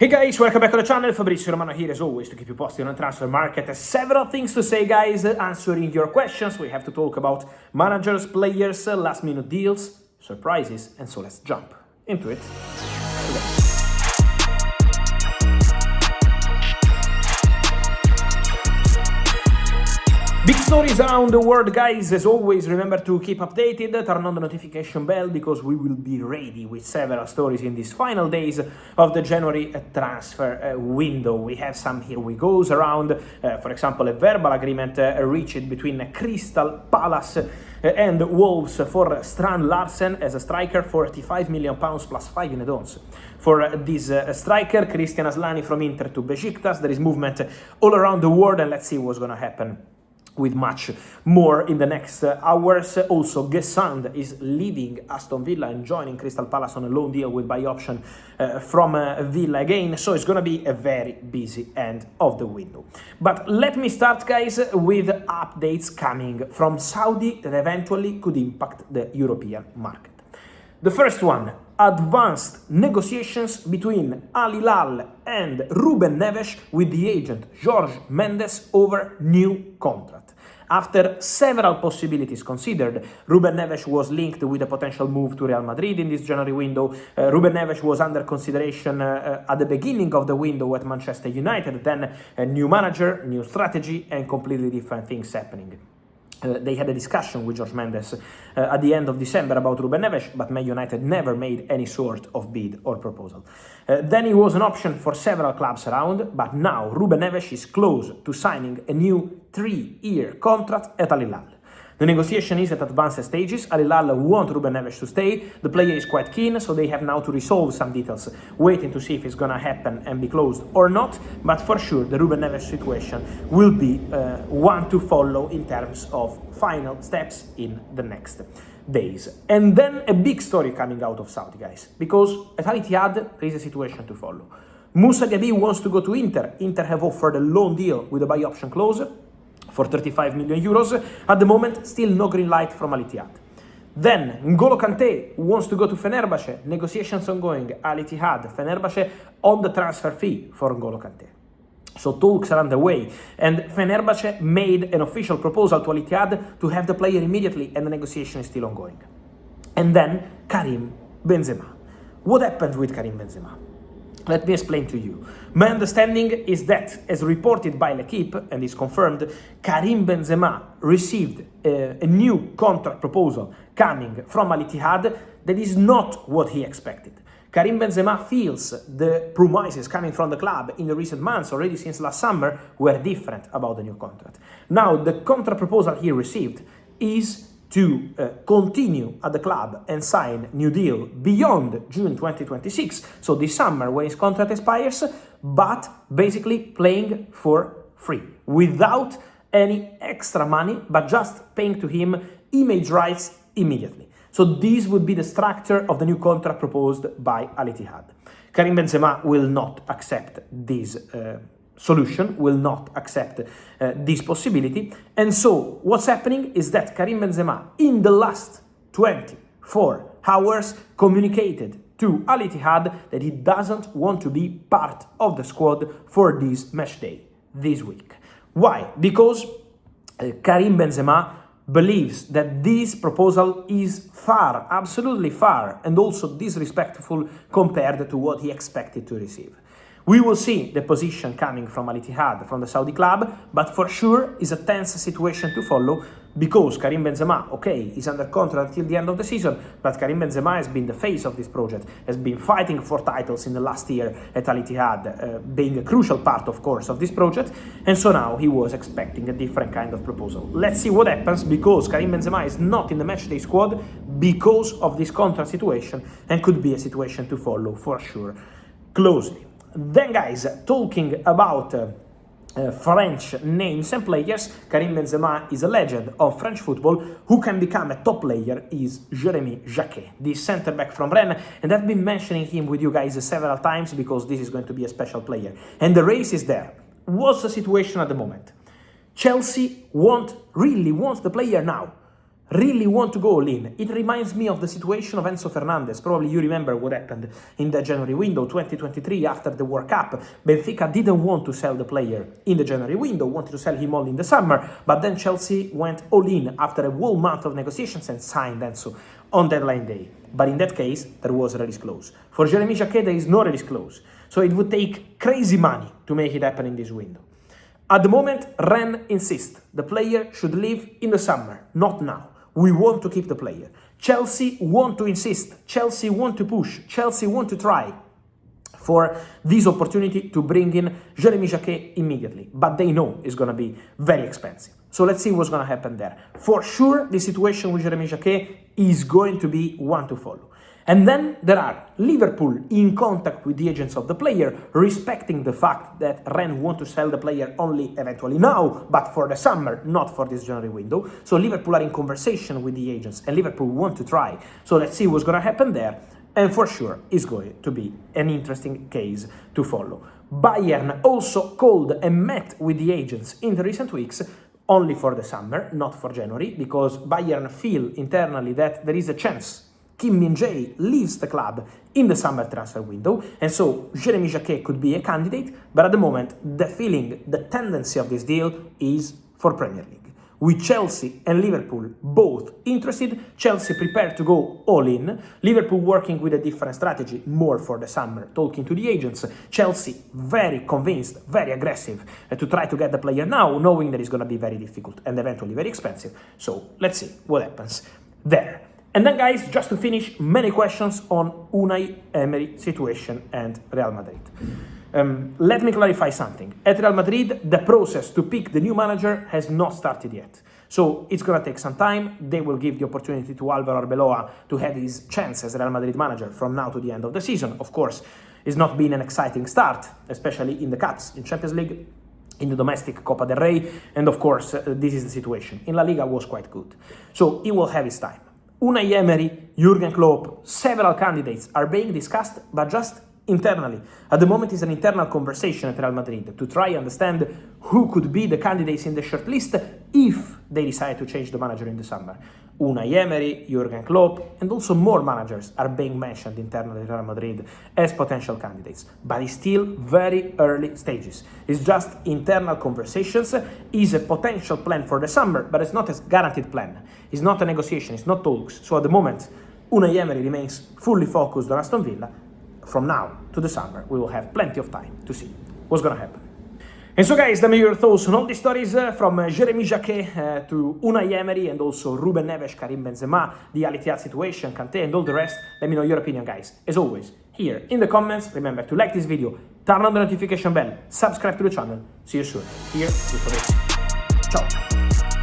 Hey guys, welcome back to the channel. Fabrizio Romano here as always to keep you posted on the transfer market. Several things to say, guys, answering your questions. We have to talk about managers, players, last minute deals, surprises, and so let's jump into it today. Big stories around the world, guys. As always, remember to keep updated, turn on the notification bell because we will be ready with several stories in these final days of the January transfer window. We have some here we goes around, for example, a verbal agreement reached between Crystal Palace and Wolves for Strand Larsen as a striker, £45 million plus 5 in add-ons. For this striker, Christian Aslani from Inter to Besiktas. There is movement all around the world, and let's see what's going to happen with much more in the next hours. Also, Gesand is leaving Aston Villa and joining Crystal Palace on a loan deal with buy option from Villa again. So it's going to be a very busy end of the window. But let me start, guys, with updates coming from Saudi that eventually could impact the European market. The first one, advanced negotiations between Hilal and Rúben Neves with the agent Jorge Mendes over new contract. After several possibilities considered, Rúben Neves was linked with a potential move to Real Madrid in this January window. Rúben Neves was under consideration at the beginning of the window at Manchester United, then a new manager, new strategy, and completely different things happening. They had a discussion with Jorge Mendes at the end of December about Rúben Neves, but Man United never made any sort of bid or proposal. Then he was an option for several clubs around, but now Rúben Neves is close to signing a new 3-year contract at Al Hilal. The negotiation is at advanced stages. Al Hilal want Rúben Neves to stay. The player is quite keen, so they have now to resolve some details, waiting to see if it's going to happen and be closed or not. But for sure, the Rúben Neves situation will be one to follow in terms of final steps in the next days. And then a big story coming out of Saudi, guys, because at Al Ittihad there is a situation to follow. Moussa Diaby wants to go to Inter. Inter have offered a loan deal with a buy option clause for 35 million euros. At the moment, still no green light from Al Ittihad. Then N'Golo Kanté wants to go to Fenerbahce. Negotiations ongoing. Al Ittihad, Fenerbahce on the transfer fee for N'Golo Kanté. So talks are underway, and Fenerbahce made an official proposal to Al Ittihad to have the player immediately, and the negotiation is still ongoing. And then Karim Benzema. What happened with Karim Benzema? Let me explain to you. My understanding is that, as reported by L'Equipe, and is confirmed, Karim Benzema received a new contract proposal coming from Al Ittihad that is not what he expected. Karim Benzema feels the promises coming from the club in the recent months, already since last summer, were different about the new contract. Now, the contract proposal he received is to continue at the club and sign new deal beyond June 2026, so this summer when his contract expires, but basically playing for free, without any extra money, but just paying to him image rights immediately. So this would be the structure of the new contract proposed by Al Ittihad. Karim Benzema will not accept this solution, will not accept this possibility. And so what's happening is that Karim Benzema, in the last 24 hours, communicated to Al Ittihad that he doesn't want to be part of the squad for this match day this week. Why? Because Karim Benzema believes that this proposal is far, absolutely far, and also disrespectful compared to what he expected to receive. We will see the position coming from Al Ittihad, from the Saudi club, but for sure is a tense situation to follow because Karim Benzema, okay, is under contract until the end of the season, but Karim Benzema has been the face of this project, has been fighting for titles in the last year at Al Ittihad, being a crucial part, of course, of this project, and so now he was expecting a different kind of proposal. Let's see what happens, because Karim Benzema is not in the matchday squad because of this contract situation, and could be a situation to follow for sure closely. Then, guys, talking about French names and players, Karim Benzema is a legend of French football. Who can become a top player is Jérémy Jacquet, the centre-back from Rennes, and I've been mentioning him with you guys several times because this is going to be a special player. And the race is there. What's the situation at the moment? Chelsea really wants the player now. really want to go all in. It reminds me of the situation of Enzo Fernandez. Probably you remember what happened in the January window 2023 after the World Cup. Benfica didn't want to sell the player in the January window, wanted to sell him all in the summer, but then Chelsea went all in after a whole month of negotiations and signed Enzo on deadline day. But in that case, there was a release clause. For Jérémy Jacquet, there is no release clause. So it would take crazy money to make it happen in this window. At the moment, Rennes insists the player should leave in the summer, not now. We want to keep the player. Chelsea want to insist. Chelsea want to push. Chelsea want to try for this opportunity to bring in Jérémy Jacquet immediately. But they know it's going to be very expensive. So let's see what's going to happen there. For sure, the situation with Jérémy Jacquet is going to be one to follow. And then there are Liverpool in contact with the agents of the player, respecting the fact that Rennes want to sell the player only eventually now, but for the summer, not for this January window. So Liverpool are in conversation with the agents and Liverpool want to try. So let's see what's going to happen there. And for sure, it's going to be an interesting case to follow. Bayern also called and met with the agents in the recent weeks, only for the summer, not for January, because Bayern feel internally that there is a chance Kim Min-jae leaves the club in the summer transfer window, and so Jérémy Jacquet could be a candidate, but at the moment, the feeling, the tendency of this deal is for Premier League. With Chelsea and Liverpool both interested, Chelsea prepared to go all in, Liverpool working with a different strategy, more for the summer, talking to the agents, Chelsea very convinced, very aggressive to try to get the player now, knowing that it's going to be very difficult and eventually very expensive. So let's see what happens there. And then guys, just to finish, many questions on Unai Emery situation and Real Madrid. Let me clarify something. At Real Madrid, the process to pick the new manager has not started yet. So it's going to take some time. They will give the opportunity to Álvaro Arbeloa to have his chance as Real Madrid manager from now to the end of the season. Of course, it's not been an exciting start, especially in the cups, in Champions League, in the domestic Copa del Rey, and of course, this is the situation. In La Liga was quite good. So he will have his time. Unai Emery, Jurgen Klopp, several candidates are being discussed, but just internally. At the moment, it's an internal conversation at Real Madrid to try and understand who could be the candidates in the shortlist if they decide to change the manager in the summer. Unai Emery, Jurgen Klopp, and also more managers are being mentioned internally at Real Madrid as potential candidates. But it's still very early stages. It's just internal conversations. It's a potential plan for the summer, but it's not a guaranteed plan. It's not a negotiation, it's not talks. So at the moment, Unai Emery remains fully focused on Aston Villa. From now to the summer, we will have plenty of time to see what's going to happen. And so guys, let me hear your thoughts on all these stories from Jérémy Jacquet to Unai Emery and also Rúben Neves, Karim Benzema, the Ittihad situation, Kanté and all the rest. Let me know your opinion guys. As always, here in the comments, remember to like this video, turn on the notification bell, subscribe to the channel. See you soon. Here with Fabrizio. Ciao.